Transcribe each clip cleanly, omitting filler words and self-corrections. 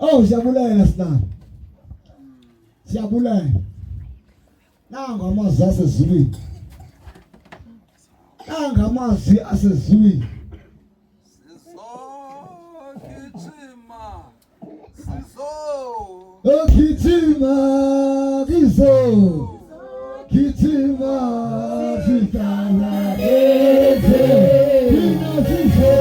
Oh, siyabulela sina. Siyabulela. Nanga amazwi asezulwini. Nanga amazwi asezulwini. Oh, Kitima, Kiso. Kitima, Kitana, Kina Kiso.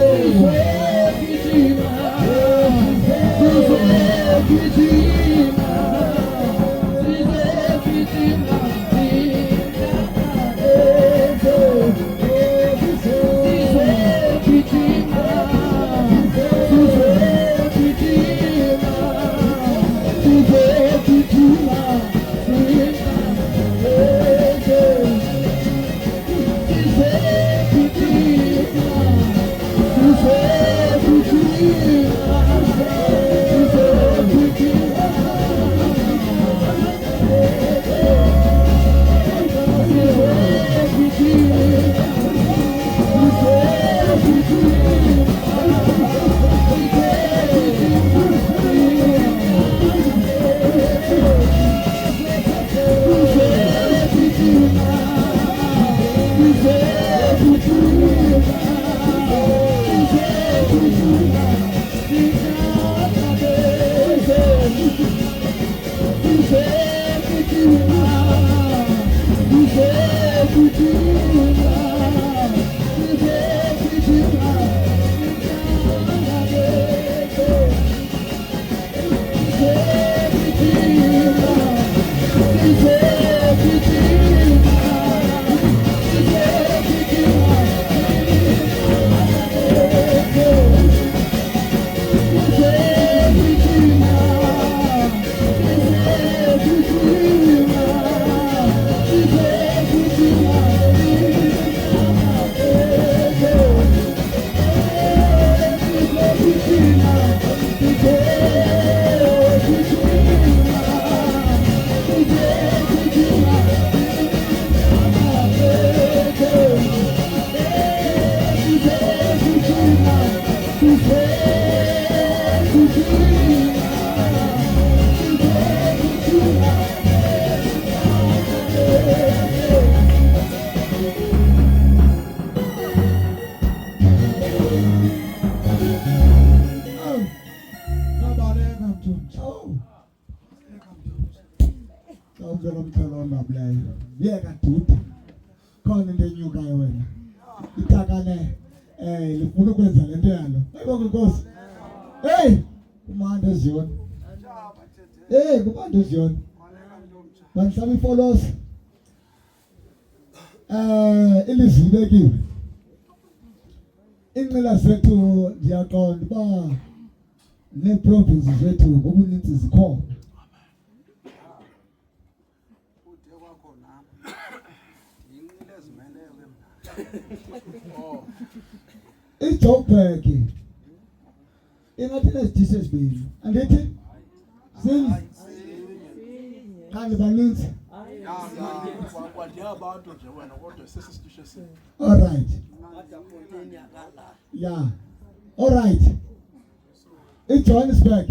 Bahlali follows ilizibekile inqila zethu ndiyaqonda ba neprovinces zethu ngobuninzi zikhona kude kwakho nami inqila ezimeleyo ke iJoburg ingathi nezidisi ezibili andithi since kanti baninzi abantu nje wena kodwa sesisisho sini all right yeah all right eJohannesburg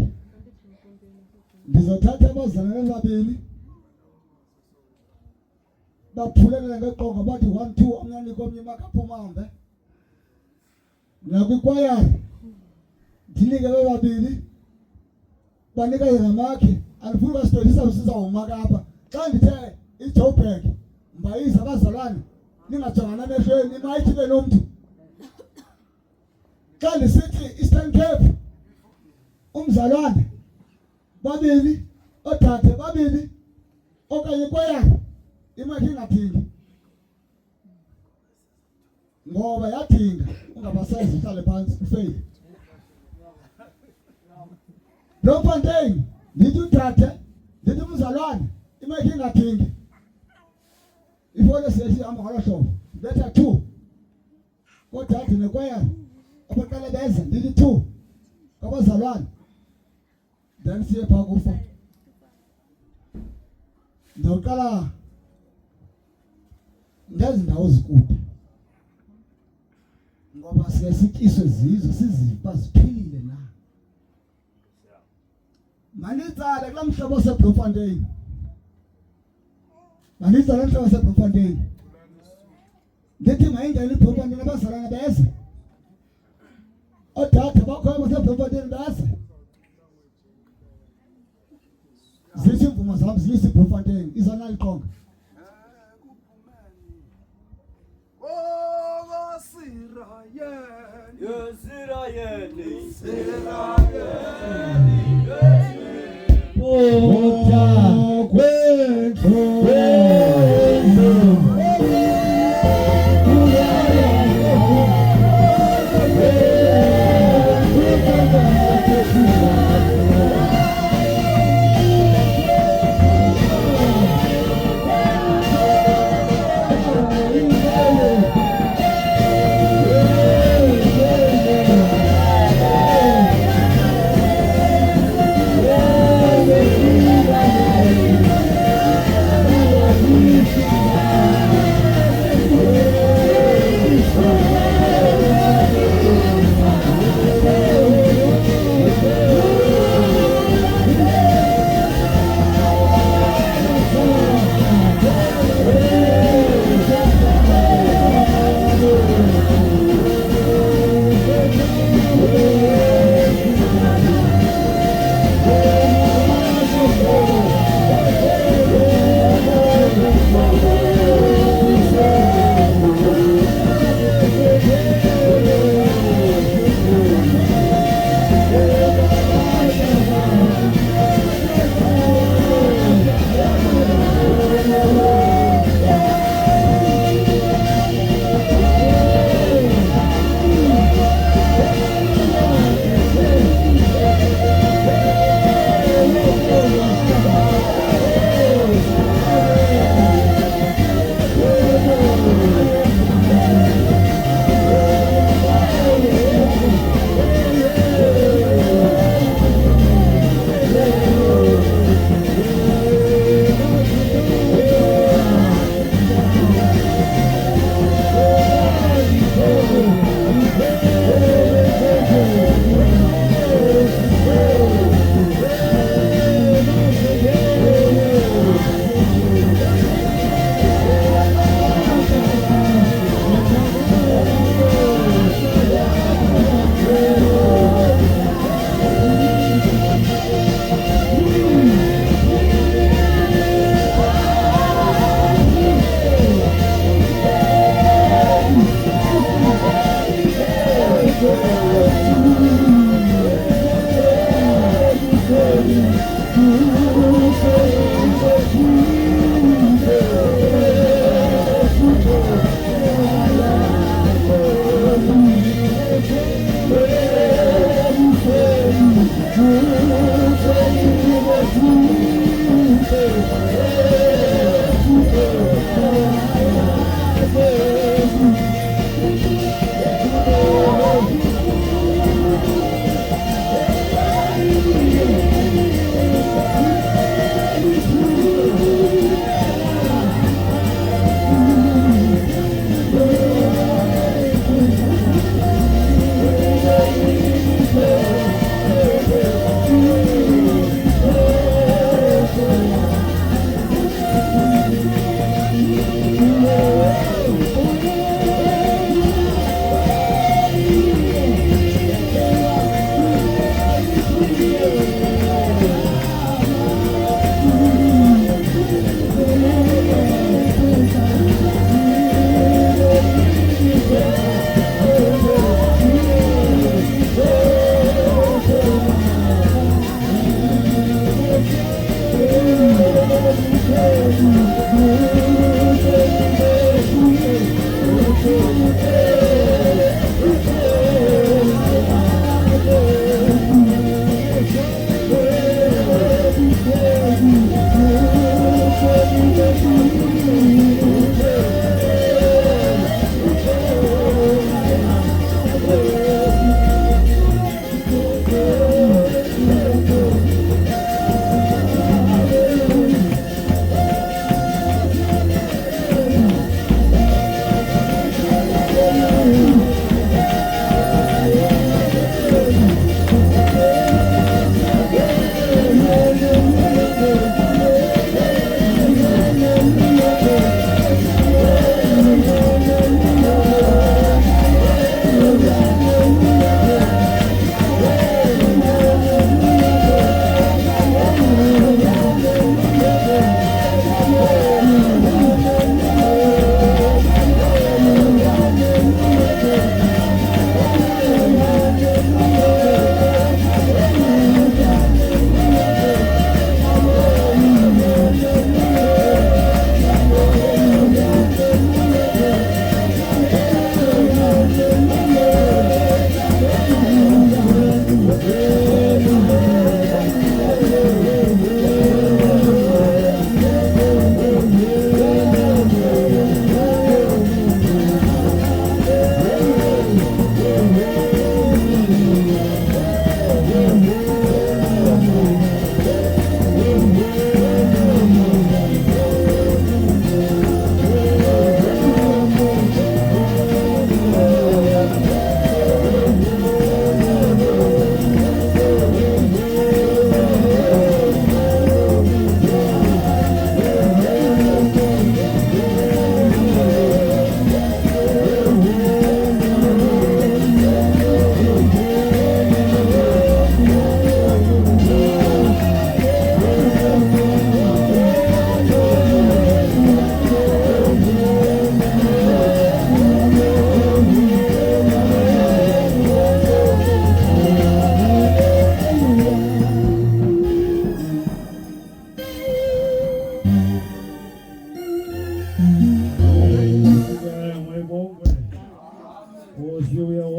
ndizothatha abazalwane babili baphulele ngeqonga bathi 1 2 omnyani komnye makaphumambe nakwikwayara ndinike bebabili banika yamakhe andifuna basitolisa usiza umaka apha xa ndithe iJoburg mbayiza abazalwane ningajongana nehlweni mayithi benomntu xa ndisithi Eastern Cape umzalwane babili othathe babili okanye kwayana imaki ingathingi ngoba yathinga ungabasayizi uhlale phansi ufail Bloemfontein ndithi uthathe ndithi umzalwane imaki ingathingi ifole sethi amba ngalo hlobo betha 2 kodwa athi nekwayana abaqala beza ndithi 2 abazalwane then siye pha kufa ndaqala lezi ndawo zikude ngoba siyasikiswe zizo sizipa ziphilile na manitsale kula mhlobo waseBloemfontein manitsale mhlobo waseBloemfontein ngithi mayingena iBloemfontein abazalana bese odade bakho waseBloemfontein bese zithi imvumo zami ziyisi iBloemfontein izona liqonga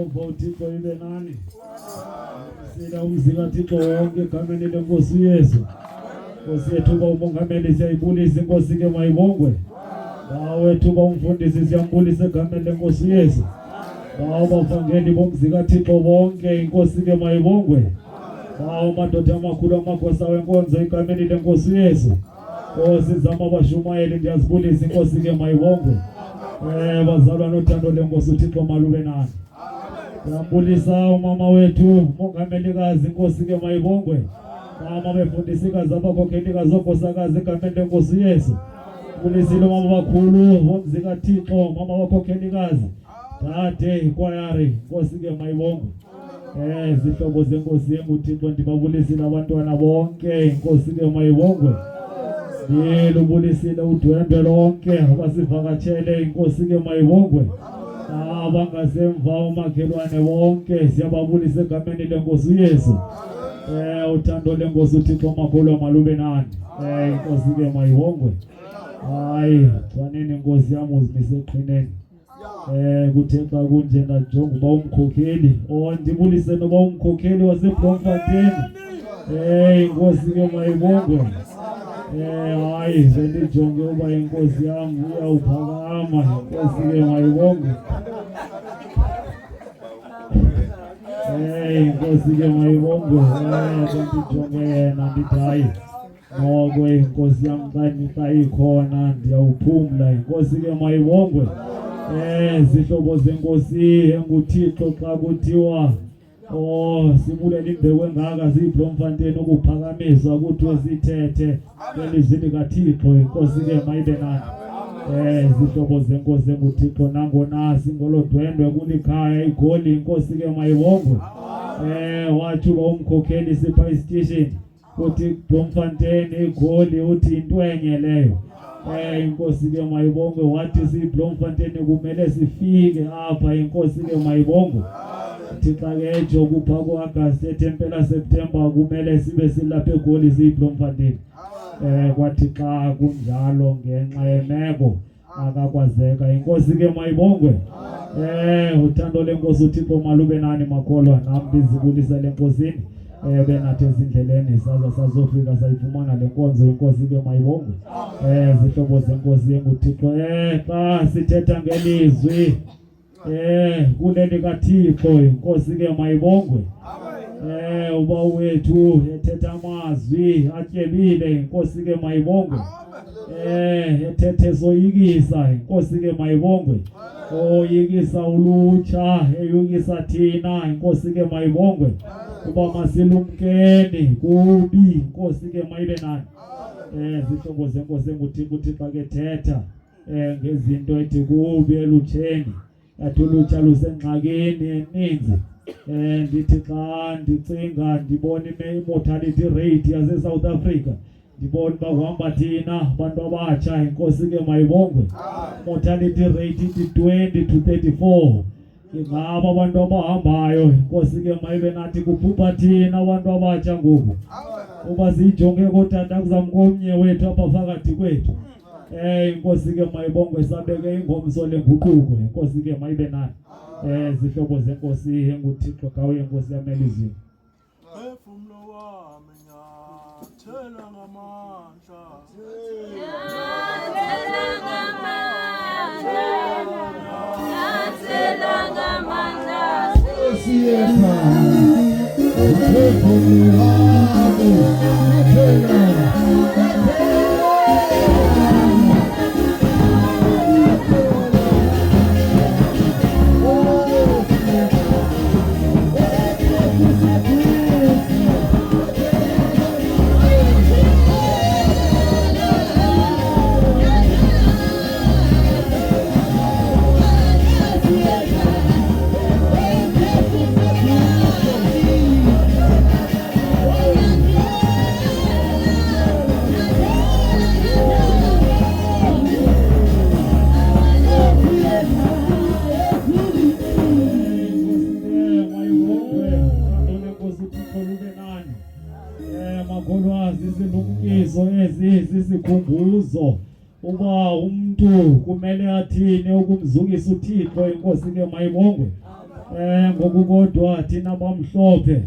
Jehova uThixo ibe nani. Sina umzika Thixo wonke egameni lenkosi uYesu. Nkosi yethu umongameli siyayibulisa inkosi ke mayibongwe. Bawethu umfundisi siyambulisa egameni lenkosi uYesu. Bawabafangeli bomzika Thixo bonke inkosi ke mayibongwe. Madoda amakhulu amakhosi wenkonzo egameni lenkosi uYesu. Nkosi zama abashumayeli ndiyazibulisa inkosi ke mayibongwe. Bazalwa nothando lenkosi uThixo malube nani. Ngiyambulisa umama wethu umongamelikazi inkosi ke mayibongwe. Mama befundisikazi abakhokelikazi onkosakazi egameni lenkosi uYesu. Bulisile mama bakhulu bomzika Thixo mama bakhokelikazi. Dade ikwayari inkosi ke mayibongwe. Zihlobo zenkosi yenguThixo ndibabulisile abantwana bonke inkosi ke mayibongwe. Ndilubulisile udwendwe lonke abasivakatshele inkosi ke mayibongwe. Abangasemva umakhelwane bonke siyababulisa egameni lenkosi uYesu. Uthando lenkosi uThixo makhulu malube nani. Inkosi ke mayibongwe. Hayi xwaneni inkosi yami uzimise eqhineni. Kuthe xa kunje ndajonga uba umkhokheli ndibulise noba umkhokheli waseBloemfontein. Inkosi ke mayibongwe. Hayi sendijonge uba inkosi yami iyawuphakama inkosi ke mayibongwe. Inkosi ke mayibongwe. Sendijonge yena ndithi hayi noko inkosi yami xa ikhona ndiyawuphumla inkosi ke mayibongwe. Zihlobo zenkosi enguThixo xa kuthiwa sibulela imbewu engaka siyiBloemfontein ukuphakamiswa kuthiwe sithethe elizwini kaThixo inkosi ke mayibe nani. Zihlobo zenkosi enguThixo nangona singolodwendwe kulikhaya iGoli inkosi ke mayibongwe. Wathi uba umkhokheli sipha istation uthi Bloemfontein iGoli uthi intwenye leyo. Inkosi ke mayibongwe wathi siyiBloemfontein kumele sifike apha inkosi ke mayibongwe. Thixo ke ejo kupha kuAugust etempela September kumele sibe silapha eGoli siyiBloemfontein. Kwathi xa kunjalo ngenxa yemeko akakwazeka inkosi ke mayibongwe. Uthando lenkosi uThixo malube nani makholwa nami ndizibulisa lenkosini. Benathi ezindleleni sazofika sayifumana lenkonzo inkosi ke mayibongwe. Zihlobo zenkosi yenguThixo xa sithetha ngelizwi kuleli kaThixo inkosi ke mayibongwe. Uba wethu ethetha amazwi atyebile inkosi ke mayibongwe. Ethethe soyikisa inkosi ke mayibongwe. Oyikisa ulutsha eyikisa thina inkosi ke mayibongwe. Kuba masilumkeni kubi inkosi ke mayibe nani. Zihlobo zenkosi enguThixo uThixo ke thetha ngezinto ethi kubi elutsheni. Yathi ulutsha lusengxakini eninzi. Ndithi xa ndicinga ndibona i-mortality rate yase-South Africa ndibona uba kuhamba thina abantu abatsha inkosi ke mayibongwe. Mortality rate ithi 20 to 34. Ingaba abantu abahambayo inkosi ke mayibe nathi kuphupha thina abantu abatsha ngoku. Uba sijonge kotata kuzamkomnye wethu apha phakathi kwethu. Inkosi ke mayibongwe sabeke ingomso lenguquko inkosi ke mayibe nani. Zihlobo zenkosi enguThixo kawe inkosi yamelizini. Phefumlo wami nyathela ngamandla. Sisikhumbuzo uba umuntu kumele athini ukumzukisa uThixo inkosi ke mayibongwe. Ngokukodwa thina bamhlophe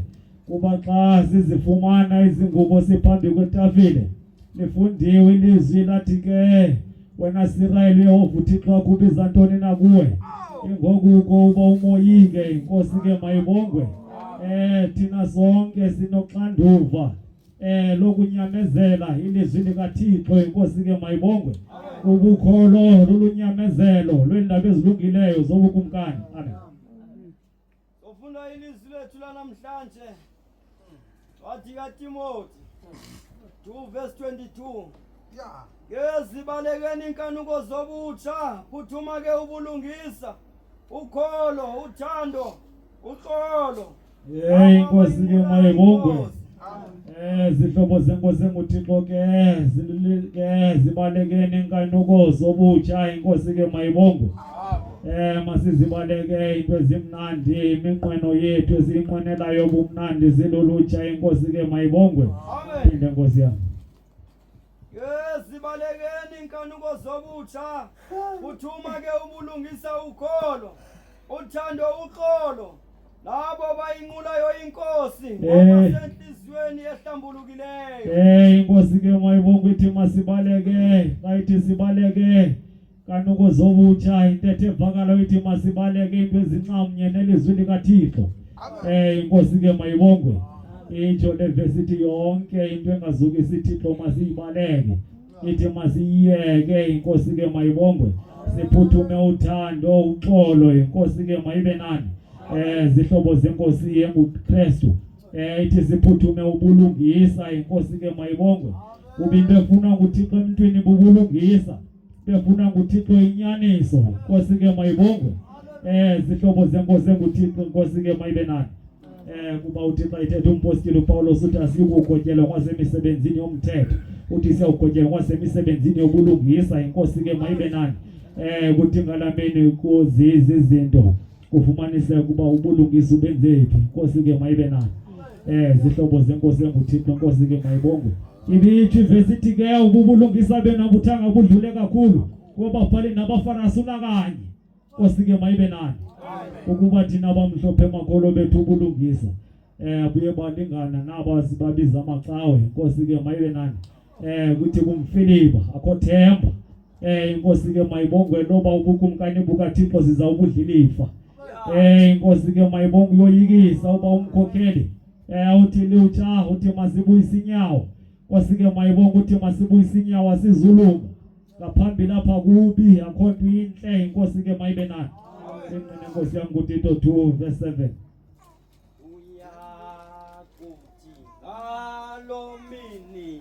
kuba xa sizifumana izingubo siphambi kwetafile lifundiwe ilizwi lathi ke wena Sirayeli uYehova uThixo wakho ubiza ntoni na kuwe ingokuko uba umoyike inkosi ke mayibongwe thina sonke sinoxanduva lokunyamezela ilizwi likaThixo inkosi ke mayibongwe ubukholo lulunyamezelo lwendaba ezilungileyo zobukumkani amen. Ufunda ilizwi lethu lanamhlanje wathi kaTimoti 2 verse 22 Ngezibalekeni inkanuko zobutsha phuthuma ke ubulungisa ukholo uthando uxolo inkosi ke mayibongwe zihlobo zenkosi nguThixo ke zibalekeni inkanuko zobutsha inkosi ke mayibongwe masizibaleke into ezimnandi iminqweno yethu esiyinqwenelayo ubumnandi zilulutsha inkosi ke mayibongwe phinde nkosi yami Ngezibalekeni inkanuko zobutsha phuthuma ke ubulungisa ukholo uthando uxolo labo bayinqulayo inkosi ngokusenhliziyweni ehlambulukileyo inkosi ke mayibongwe ithi masibaleke kayithi sibaleke kanuko zobutsha intethe evakala ithi masibaleke into ezinxamnye nelizwi likaThixo inkosi ke mayibongwe itsho levesithi yonke into engazukisi iThixo masiyibaleke ithi masiyiyeke inkosi ke mayibongwe siphuthume uthando uxolo inkosi ke mayibe nani zihlobo zenkosi yenguKristu ithi siphuthume ubulungisa inkosi ke mayibongwe ubinde efuna uThixo emntwini bubulungisa befuna uThixo inyaniso inkosi ke mayibongwe zihlobo zenkosi enguThixo inkosi ke mayibe nani kuba uThixo ethethe umpostoli uPawulos uthi asikugotyelwa kwasemisebenzini yomthetho uthi siyawugotyelwa kwasemisebenzini yobulungisa inkosi ke mayibe nani kuthi ngalameni kuzizi izinto kufumanise kuba ubulungisa ubenzephi inkosi ke mayibe nani zihlobo zenkosi enguThixo inkosi ke mayibongwe ibithi ivesithi ke ubulungisa bena buthanga budlule kakhulu ngoba bhali nabaFarisi unakanye inkosi ke mayibe nani ukuba thina abamhlophe emakholo bethu ubulungisa buye balingana naba sibabiza amacawe inkosi ke mayibe nani kuthi kumfiliba akho themba inkosi ke mayibongwe loba ubukumkani bukaThixo sizawubudlilifa inkosi ke mayibongwe uyoyikisa uba umkhokheli uthi liutsha uthi masibuyise inyawo inkosi ke mayibongwe uthi masibuyise inyawo asizulunga ngaphambili lapha kubi akho nto inhle inkosi ke mayibe nani inkosi yami kuTito 2 verse 7 uyakuthi ngalomini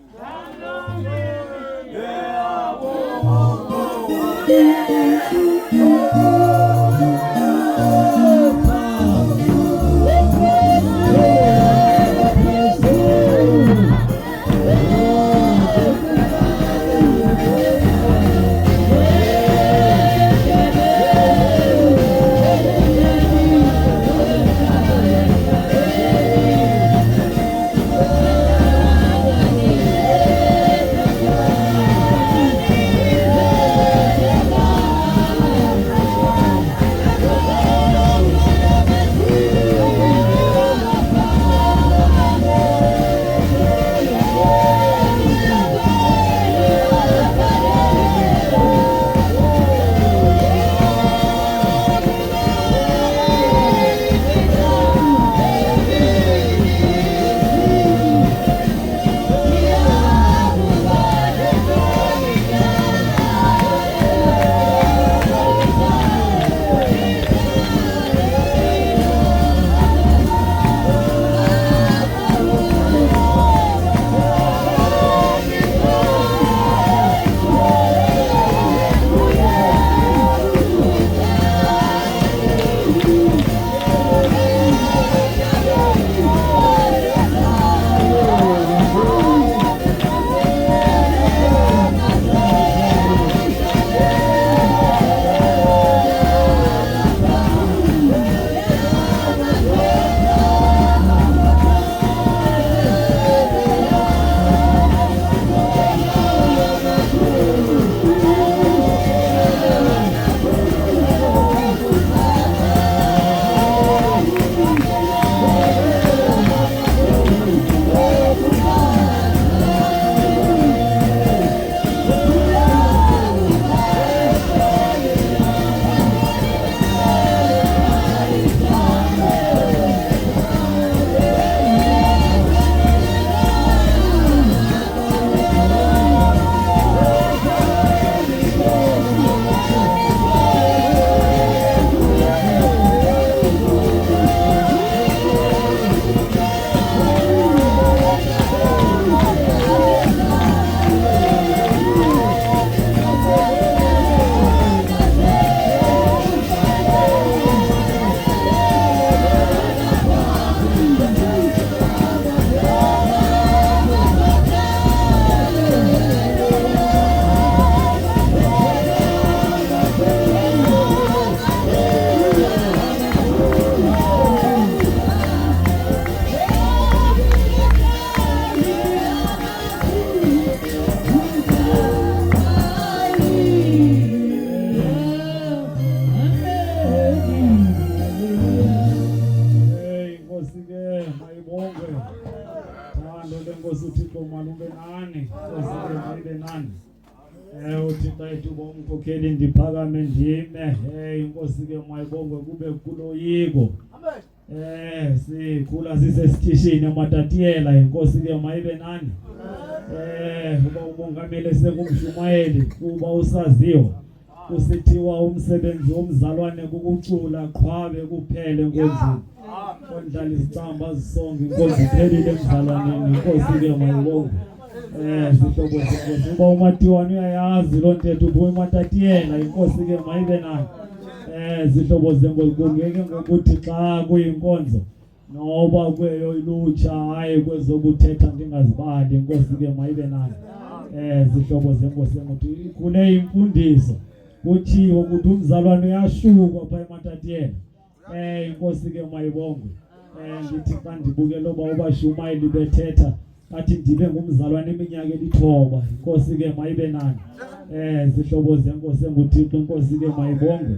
wethu bomkhokheli ndiphakame ndime inkosi ke mayibongwe kube kuloyiko sikhula sisesitishini eMatatiyela inkosi ke mayibe nani uba umongameli sekumshumayeli kuba usaziwa kusithiwa umsebenzi womzalwane kukucula qhwabe kuphele enkonzini kondlala isicamba zisonke inkonzi iphelile emzalwaneni inkosi ke mayibongwe zihlobo zenkosi uba uMatiwane uyayazi loo ntetho uba uMatatiyela inkosi ke mayibe nani zihlobo zenkosi kungeke ngokuthi xa kuyinkonzo noba kweyo ilutsha hayi kwezokuthetha ndingazibali inkosi ke mayibe nani zihlobo zenkosi ukuthi kule imfundiso kuthiwa ukuthi umzalwane uyashukwa pha eMatatiyela inkosi ke mayibongwe ngithi xa ndibukela oba ubashumayeli bethetha athi ndibe ngumzalwane iminyaka eli-9 inkosi ke mayibe nani zihlobo zenkosi enguThixo inkosi ke mayibongwe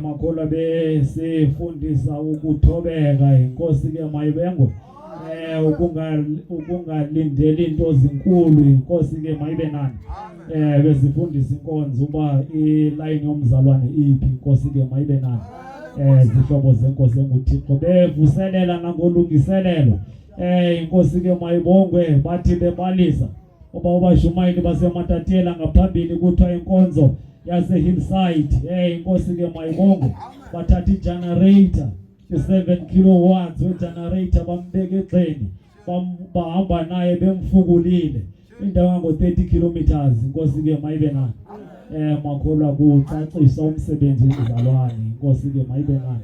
makholwa besifundisa ukuthobeka inkosi ke mayibengwe ukungalindeli into zinkulu inkosi ke mayibe nani besifundisa inkonzo uba ilayini yomzalwane iphi inkosi ke mayibe nani zihlobo zenkosi enguThixo bevuselela nangolungiselelo inkosi ke mayibongwe bathi bebalisa oba ubashumayeli baseMatatiyela ngaphambili kuthiwa inkonzo yase-Hillside inkosi ke mayibongwe bathatha i-generator u7 kilowatts we-generator bambeka egxeni bahamba naye bemfukulile indawo yango-30 kilometers inkosi ke mayibe nani makholwa kucacisa umsebenzi womzalwane inkosi ke mayibe nani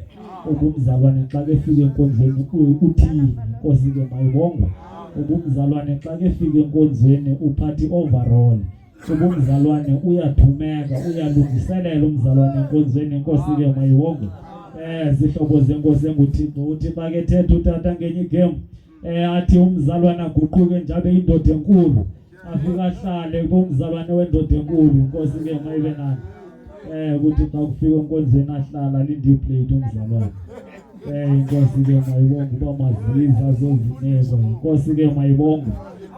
ubumzalwane xa kefika enkonzweni uthini inkosi ke mayibongwe ubumzalwane xa kefika enkonzweni uphathi overall ubumzalwane uyathumeka uyalungiselela umzalwane enkonzweni inkosi ke mayibongwe zihlobo zenkosi enguThixo uthi xa kethetha utata ngenye igame athi umzalwane aguquke njabe indoda enkulu afika ahlale kumzalwane wendoda enkulu inkosi ke mayibe nani ukuthi xa kufika enkonzweni ahlala lindi plate umzalwane inkosi ke mayibongwe uba maziza zozineko inkosi ke mayibongwe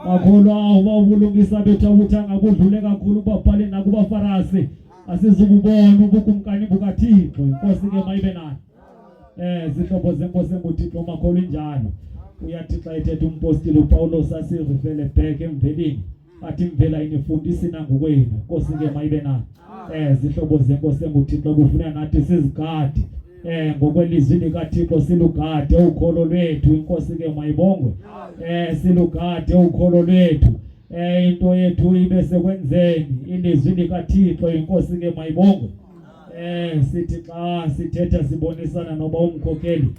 makholwa uba ubulungisa bethu abuthanga kudlule kakhulu babhale nakubafarasi asizububona ubukumkani bukaThixo inkosi ke mayibe nani zihlobo zenkosi enguThixo makholwa injalo uyathi xa ethetha umpostile uPawulos asirifele back emveleni athi imvela inifundisi nangokwenu inkosi ke mayibe nani zihlobo zenkosi enguThixo kufuneka nathi sizigade ngokwelizwi likaThixo silugade ukholo lwethu inkosi ke mayibongwe silugade ukholo lwethu into yethu ibe sekwenzeni ilizwi likaThixo inkosi ke mayibongwe sithi xa sithetha sibonisana noba umkhokheli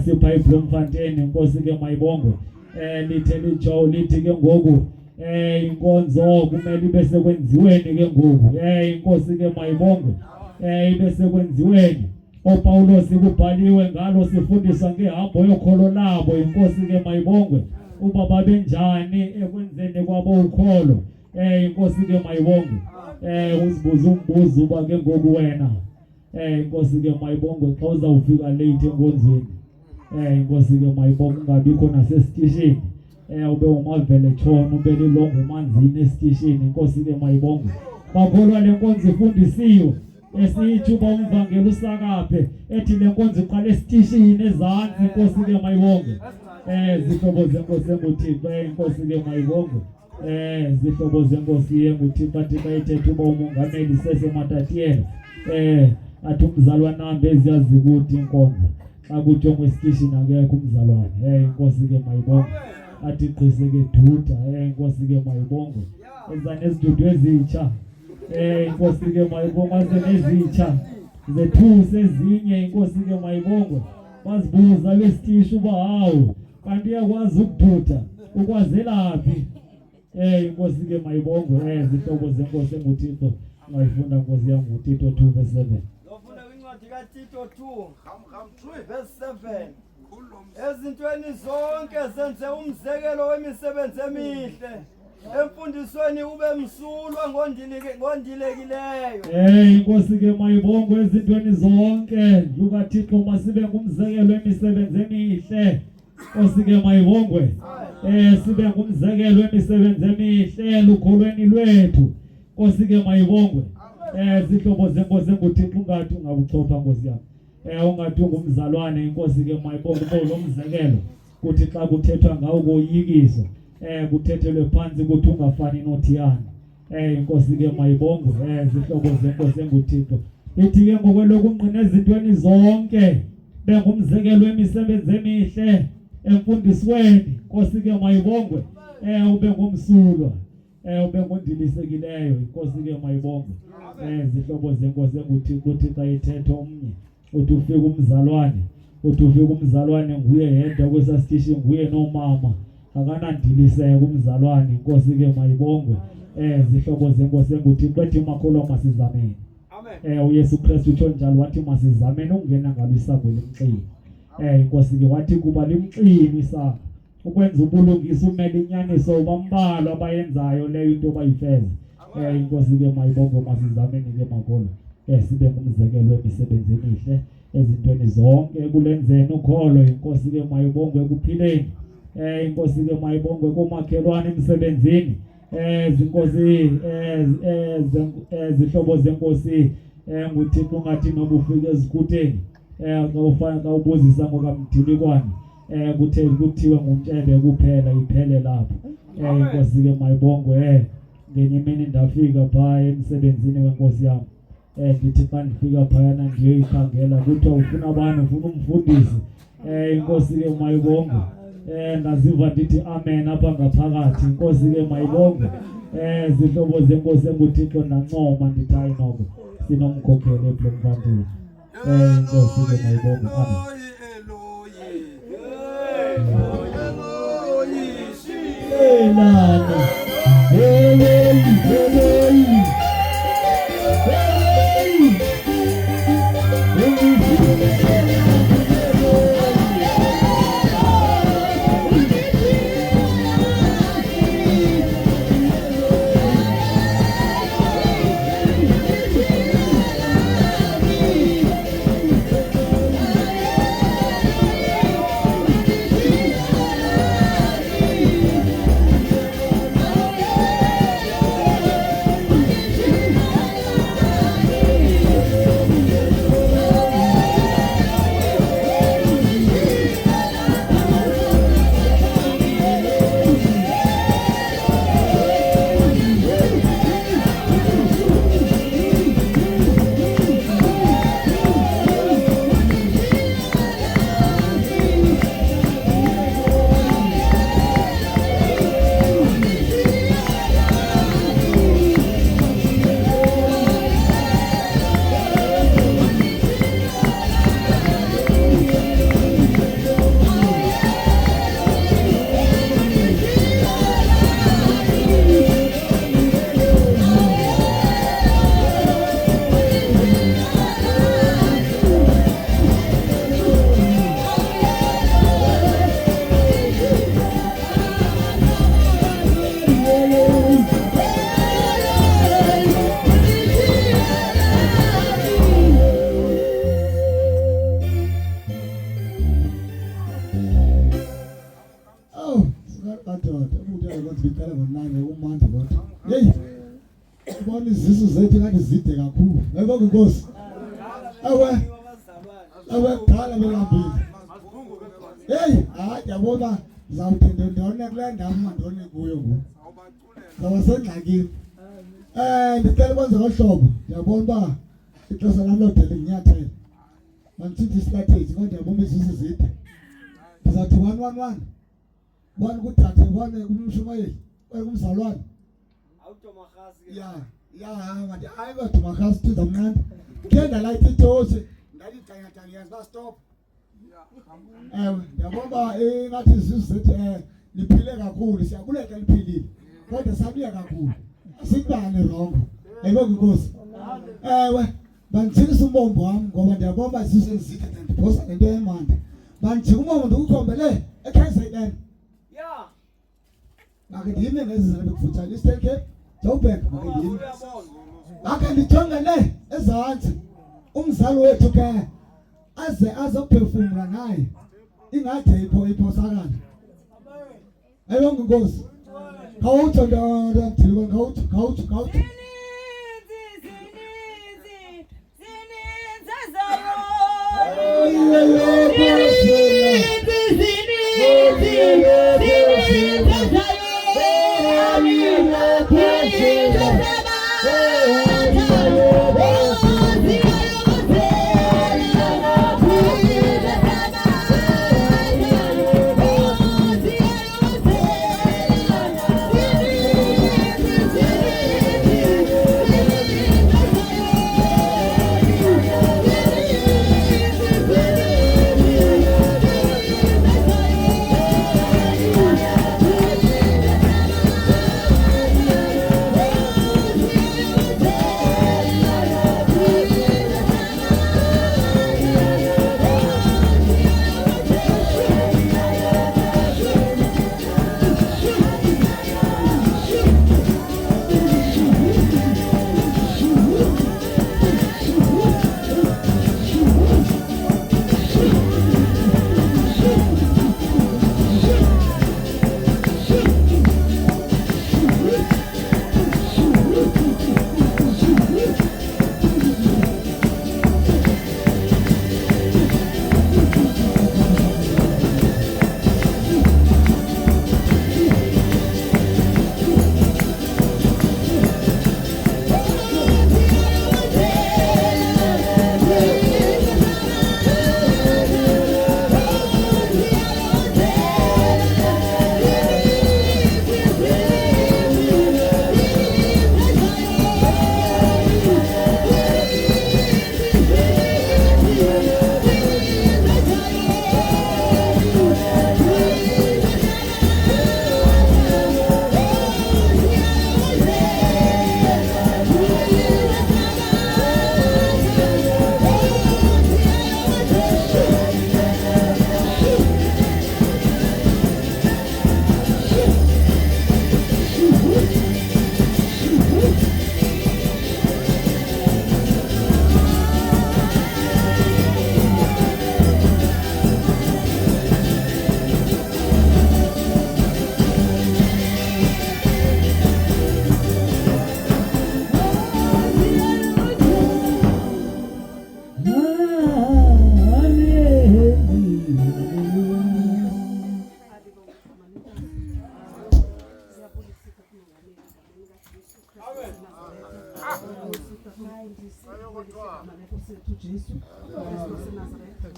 sipha iBloemfontein inkosi ke mayibongwe lithe lijo lithi ke ngoku inkonzo kumele ibe sekwenziweni ke ngoku inkosi ke mayibongwe ibe sekwenziweni oPawulos kubhaliwe ngalo sifundisa ngehambo yokholo labo inkosi ke mayibongwe uba babe njani ekwenzeni kwabo ukholo inkosi ke mayibongwe uzibuza umbuzo uba ke ngoku wena inkosi ke mayibongwe xa uzawufika late enkonzweni inkosi ke mayibongwe ungabikho nasesitishini ube umavele tshona ube lilongo emanzini esitishini inkosi ke mayibongwe bakholwa le nkonzo ifundisiwe esithi uba umvangeli usakaphe ethi le nkonzo iqala esitishini ezantsi inkosi ke mayibongwe zihlobo zenkosi enguThixo inkosi ke mayibongwe zihlobo zenkosi enguThixo athi xa ithetha uba umongameli seseMatatiyela athi umzalwane ahambe eziyazi ukuthi inkonzo xa kujongwa esitishini akekho umzalwane inkosi ke mayibongwe athi qhiseke duda inkosi ke mayibongwe ezane ezidudu ezitsha inkosi ke mayibongwe azenezitsha zethuse ezinye inkosi ke mayibongwe bazibuza besitishi uba hawu kanti uyakwazi ukududa ukwazelaphi inkosi ke mayibongwe zihlobo zenkosi enguThixo ngayifunda nkosi yami uTito 2:7 lofunda kwincwadi kaTito 2:7 ezintweni zonke senze umzekelo wemisebenzi emihle emfundisweni ube msulwa ngondilekileyo inkosi ke mayibongwe ezintweni zonke lukaThixo masibe ngumzekelo wemisebenzi emihle inkosi ke mayibongwe sibe ngumzekelo wemisebenzi emihle lukholweni lwethu Nkosi ke mayibongwe. Zihlobo zenkosi enguThixo ungathi ungabuchopha Nkosi yami. Ungathi ungumzalwane inkosi ke mayibongwe lo mzekelo kuthi xa kuthethwa ngawo koyikiswa kuthethelwe phansi ukuthi ungafani nothiyana. Inkosi ke mayibongwe zihlobo zenkosi enguThixo. Ithi ke ngokweloku ungqina ezintweni zonke bengumzekelo wemisebenzi emihle emfundisweni. Nkosi ke mayibongwe ube ngumsulwa ube ngondilisekileyo. Inkosi ke mayibongwe zihlobo zenkosi enguThixo uthi xa ithetha omnye uthi ufika umzalwane nguye yedwa kwesasitishi nguye nomama akanandiliseko umzalwane. Inkosi ke mayibongwe zihlobo zenkosi enguThixo ethi makholwa masizameni. uYesu Kristu utsho njalo wathi masizameni ukungena ngalo isango lemxini. Inkosi ke wathi kuba limxini isango ukwenza ubulungisa umele inyaniso ubambalwa abayenzayo leyo into bayifeze. Inkosi ke mayibongwe masizameni ke makholwa sibe ngumzekelo wemisebenzi emihle ezintweni zonke ekulenzeni ukholo. Inkosi ke mayibongwe ekuphileni. Inkosi ke mayibongwe komakhelwane emsebenzini. Zinkosi zihlobo zenkosi nguThixo ungathi noba ufike ezikuteni ufana xa ubuzisa ngokamdilikwane kuthiwe ngumtshebe kuphela iphele lapho. Inkosi ke mayibongwe ngenye imini ndafika phaya emsebenzini wenkosi yami. Ndithi xa ndifika phayana ndiyoyikhangela kuthiwa ufuna abantu ufuna umfundisi. Inkosi ke mayibongwe ndaziva ndithi amen apha ngaphakathi. Inkosi ke mayibongwe zihlobo zenkosi enguThixo ndancoma ndithi hayi noko sinomkhokheli eBloemfontein. Inkosi ke mayibongwe amen. Izisu zethu kanti zide kakhulu. Yabonga inkosi. Kudala belambile. Yabona zawuthende ndone kule ndawo mandone kuyo ngoku. Zawasengxakini. Ndicela kwenza ngohlobo. Yabona uba ixesha lami lodele nginyathela. Manisithi strategy kodwa yabona izisu zide. Ndizawuthi 111. One kuthathe one kumshumayeli. Kumzalwane. Manje hayi kodwa makhasi thuza mnandi. Ngenda la ithithosi ndathi tanya ba stop. Yabona ngathi izisu zethu liphile kakhulu siyakuleka liphilile. Kodwa sabuya kakhulu. Asikubane wrong. Ayibonga inkosi. Bandithikisa umbombo wami ngoba ndiyabona izisu ezide ndiphosa ngento yemandi. Bandithika umbombo ndikukhombele eKZN. Akadimi ngezizana bekufutshana iState Cape Joburg akadimi akandijongele ezantsi umzali wethu ke azophefumula naye ingade iphosakala. Ayibonga inkosi. Khawutsho ndodwa ngawutsho igama lenkosi yethu Jesu Kristu waseNazaretha.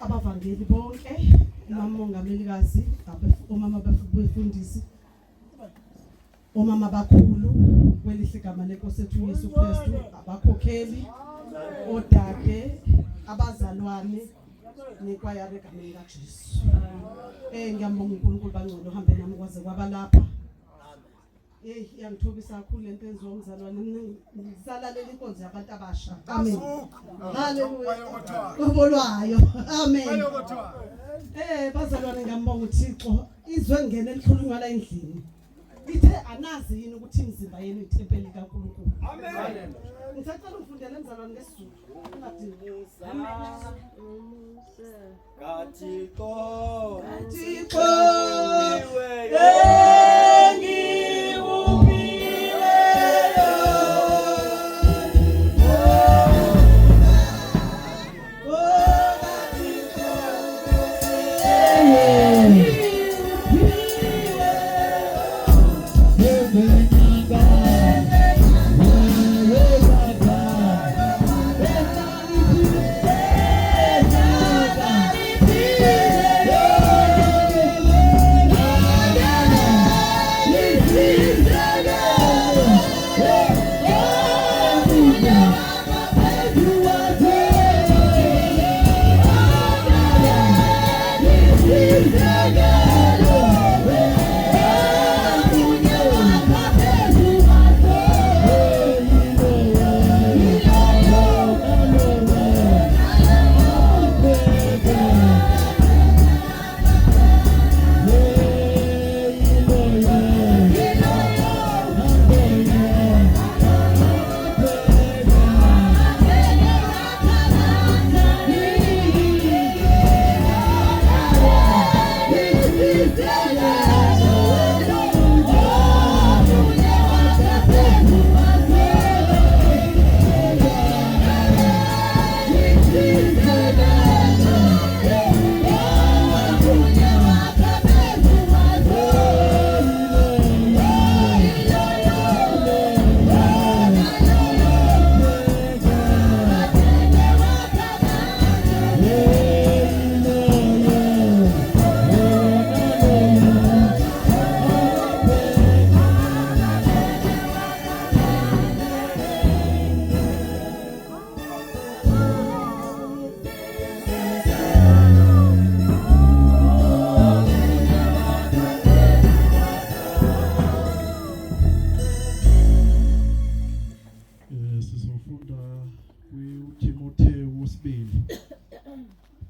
Abavangeli bonke, umongamelikazi, omama befundisi, omama bakhulu kwelihle igama lenkosi yethu Jesu Kristu, abakhokheli, odade, abazalwane nekwayare egameni likaJesu. Ngiyambonga uNkulunkulu bangcwele uhambe nami kwaze kwaba lapha. Iyangithobisa kakhulu lento enziwa umzalwane. Ngisalalela inkonzo yabantu abasha. Amen. Haleluya. Kubolwayo. Amen. Bazalwane ngiyambonga uThixo. Izwe ngene elikhulunywa la endlini. Lithe anazi yini ukuthi imizimba yenu ithempeli kaNkulunkulu. Amen. Ngicela ungifundele emzalwane ngesizulu. Ungadinisa. Kathixo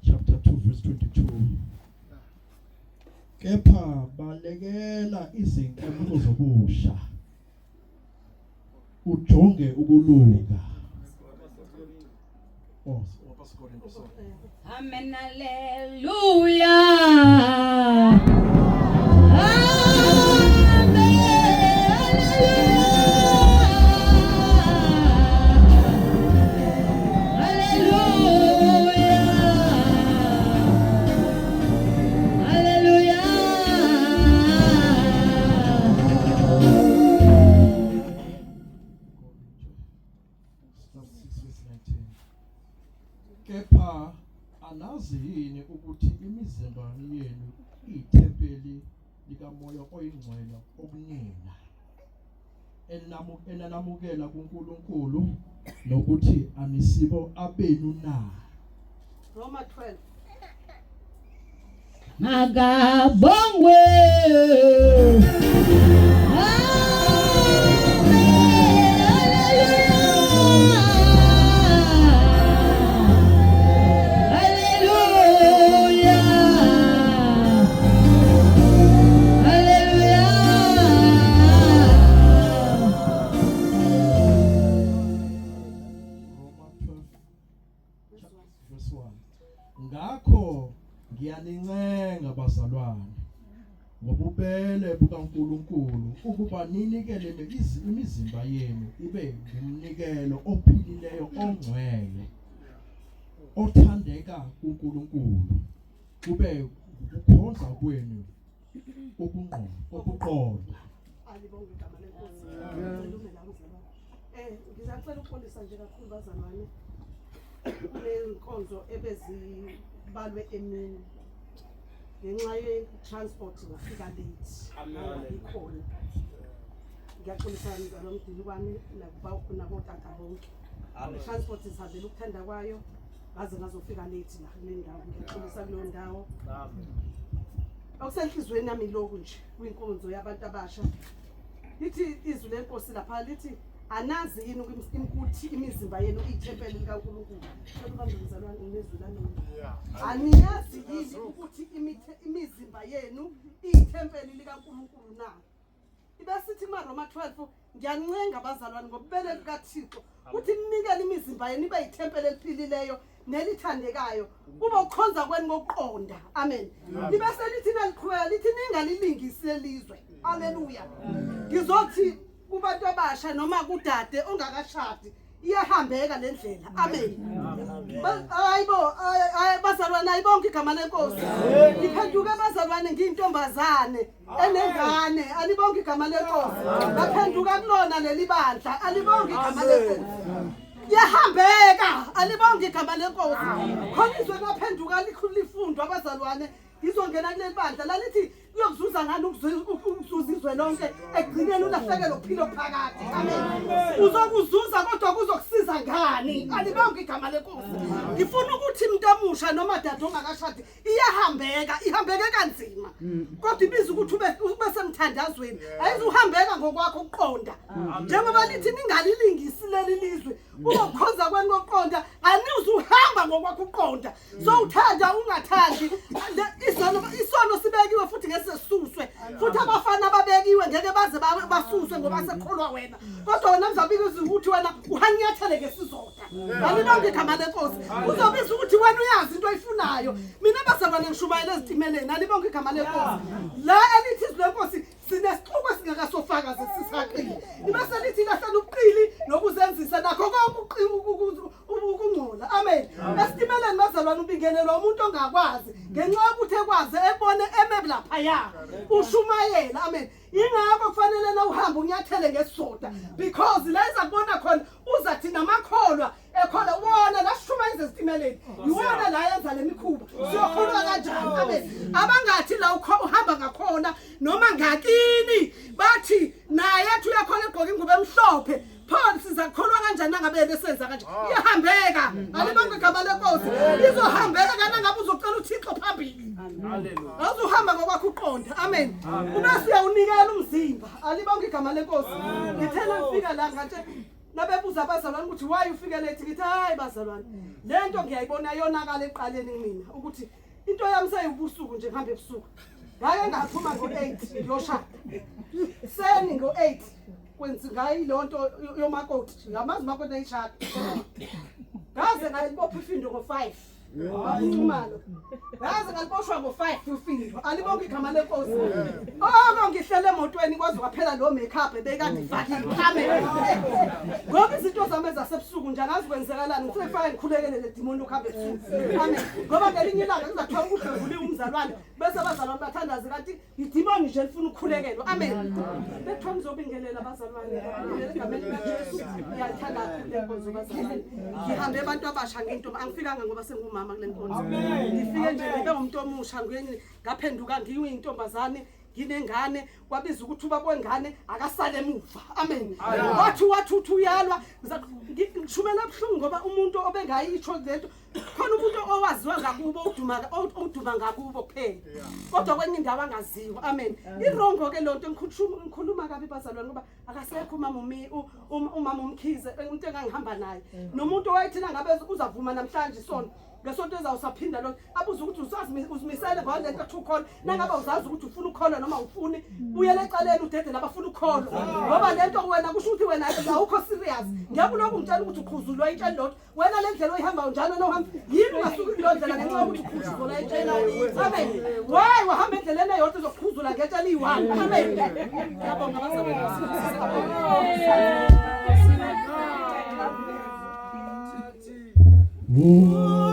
chapter 2 verse 22. Kepha balekela izinkemelo zobusha, ujonge ukulunga. Amen, hallelujah. Kepha anazi yini ukuthi imizimba yenu iyithempeli likamoya oyingcwele okunina elanamukela kuNkulunkulu nokuthi anisibo abenu na. Roma 12. Magabongwe. Ngakho ngiyanincenga bazalwane ngobubele bukaNkulunkulu ukuba ninikele imizimba yenu ibe ngumnikelo ophilileyo ongcwele othandeka kuNkulunkulu, kube ukukhonza kwenu okuqonda. Alibonge igama lenkosi. Ngilungela uzalwane. ngizacela ukuxolisa nje kakhulu bazalwane kunenkonzo ebezibalwe emini ngenxa ye-transport ngafika late ikhona ngiyaxolisa mzalwane wami nabotata bonke i-transport isihambela ukuthanda kwayo ngaze ngazofika late la kule ndawo ngiyaxolisa kuleyo ndawo okusenhlizweni yami lokhu nje kwinkonzo yabantu abasha lithi izwi lenkosi lapha lithi anazi yini ukuthi imizimba yenu iyithempeli likaNkulunkulu mzalwane unezwi aniyazi yini ukuthi imizimba yenu iyithempeli likaNkulunkulu na ibesithi kumaRoma 12 ngiyancenga abazalwane ngobubele likaThixo ukuthi ninikele imizimba yenu ibe yithempeli eliphilileyo nelithandekayo kuba ukhonza kwenu ngokuqonda amen libese lithi naliqhubeka lithi ningalilingisi lelizwe haleluya ngizothi kubantu abasha noma kudade ongakashadi iyahambeka lendlela amen hayibo bazalwane ayibonke igama lenkosi ngiphenduka bazalwane ngiyintombazane enengane alibonke igama lenkosi ngaphenduka kulona leli bandla alibonke igama lenkosi yahambeka alibonke igama lenkosi khona izwe laphenduka likhulifundwa abazalwane ngizongena kuleli bandla lalithi kuyokuzuza ngani ukuzuza izwe lonke egcineni ulahlekelwe ukuphila phakathi amen uzokuzuza kodwa kuzokusiza ngani alibonke igama lenkosi ngifuna ukuthi umuntu omusha noma dade ongakashadi iyahambeka ihambeke kanzima kodwa ibiza ukuthi ube semthandazweni ayizuhambeka ngokwakho ukuqonda njengoba lithi ningalilingisi leli lizwe uzokhonza kwenu ngokuqonda anizuhamba ngokwakho ukuqonda so uthanda ungathandi isono sibekiwe futhi ngesesuswe futhi abafana babekiwe ngeke baze basuswe ngoba sekholwa wena kodwa wena mzabika ukuthi wena uhanyathele ngesizotha alibonke igama lenkosi uzobiza ukuthi wena uyazi into oyifunayo mina bazalwane ngishumayela ezitimeleni alibonke igama lenkosi la elithi izwi lenkosi sinesixuku esingakasofaka sesisaqile ibese lithi lahlala ubuqili nokuzenzisa nakho konke ukungcola amen esitimeleni bazalwane ubingelelwa umuntu ongakwazi ngenxa yokuthi ekwazi ebone emebulapha ya ushumayela amen ingakho kufanele na uhamba unyathele ngesizotha because la izakubona khona uzathi namakholwa ekhola wona la sishumayeza esitimeleni iwona la yenza lemikhuba siyokholwa kanjani amen abangathi la uhamba ngakhona noma ngakini bathi naye athi uyakhola egqoka ingubo emhlophe pho sizakholwa kanjani ngabe lesenza kanje iyahambeka alibonke igama lenkosi izohambeka kana ngabe uzocela uThixo phambili haleluya awuzuhamba ngokwakho uqonda amen uma siyawunikela umzimba alibonke igama lenkosi ngithela ngifika la ngathi nabebuza abazalwane ukuthi why ufike late ngithi hayi bazalwane lento ngiyayibona yonakala eqaleni mina ukuthi into yami seyibusuku nje ngihambe ebusuku ngake ngaphuma ngo8 ngiyoshada seni ngo8 kwenza ngayi lonto yomakoti yamazi makoti ayishada ngaze ngayibopha ifindo ngo5 Imalo. Yazi ngaliboshwa ngo5 ufindo. Alibonke igama lenkosi. Oh ngihlele emotweni kwaze kwaphela lo makeup ebekade ifakile. Amen. Ngoba izinto zami ezasebusuku nje angazi kwenzekalani ngifike ngikhulekele le demon okuhambe ebusuku. Amen. Ngoba ngelinye ilanga ngizathola ukudlula umzalwane bese abazalwane bathandaze kanti idemon nje lifuna ukukhulekelwa. Amen. Bethu ngizobingelela abazalwane. Ngegameni likaJesu. Ngiyathanda lenkonzo bazalwane. Ngihambe abantu abasha ngento angifikanga ngoba sengumama kule nkonzo. Ngifike nje ngibe umuntu omusha ngaphenduka ngiyintombazane nginengane kwabiza ukuthi ubaba wengane akasale emuva. Amen. Wathi uyalwa ngishumela ebhlungu ngoba umuntu obengayitsho lento khona umuntu owaziwa ngakubo uduma ngakubo kuphela. Kodwa kwenye indawo angaziwa. Amen. Irongo ke lonto ngikhuluma kabi bazalwane ngoba akasekho umama umkhize umuntu engangihamba naye. Nomuntu owayethina ngabe uzavuma namhlanje sona ngesonto ezawusaphinda lo abuza ukuthi usazi uzimisele ngoba lento thukhona nangabe uzazi ukuthi ufuna ukholwa noma ufuni buyele eceleni udede labafuna ukholwa ngoba lento wena kusho ukuthi wena awukho serious ngiyakuloku ngitshela ukuthi ukhuzulwa itshela lotho wena le ndlela oyihamba njalo nohamba yini ungasuka kulo ndlela ngenxa yokuthi ukhuzulwa itshela amen why wahamba endleleni eyodwa uzokhuzula ngetshela i1 amen ngiyabonga abasebenzi Oh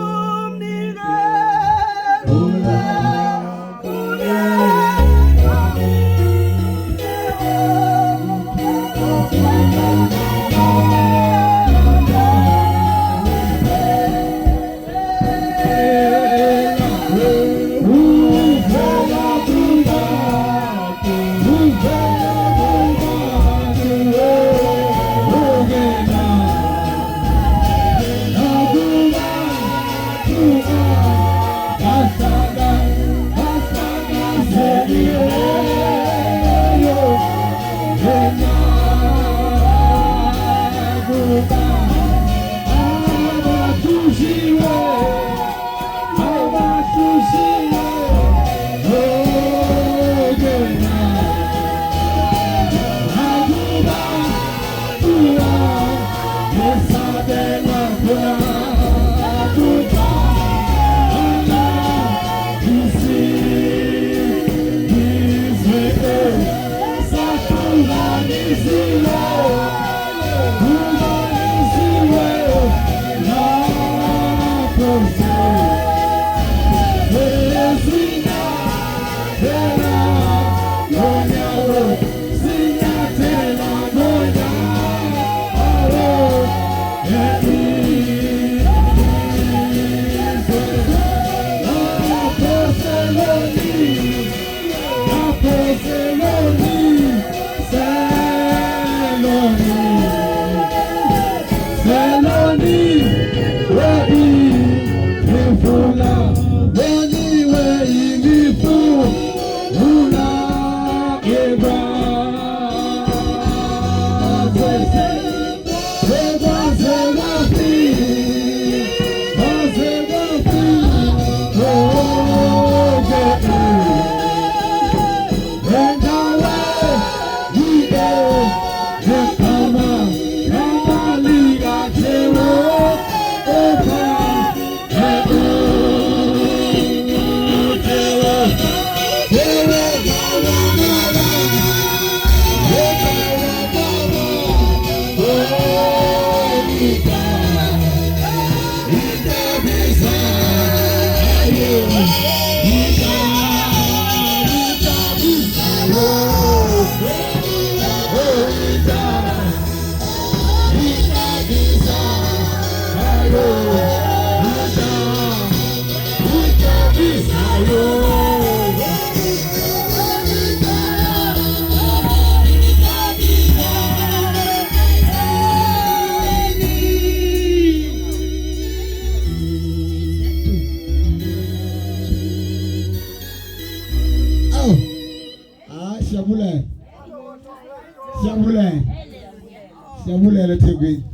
Siyabulela Thekwini.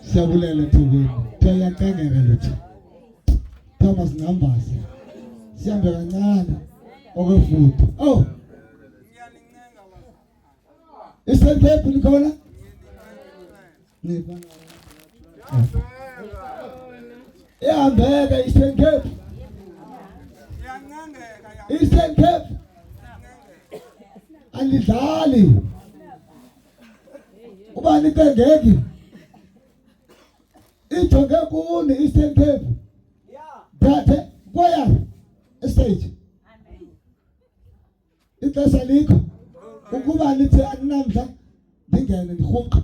Siyabulela Thekwini. Tayakangeka lutho. Thomas Nambasi. Sihambe kancane okwefuthi. Oh. Isenkepu likhona? Nibona. Ihambeka isenkepu. Isenkepu. Alidlali. Ubani kengeki? Ijonge kuni Eastern Cape. Dathe kwaya stage. Ixesha likho ukuba lithe namhla ndingene ndihunqa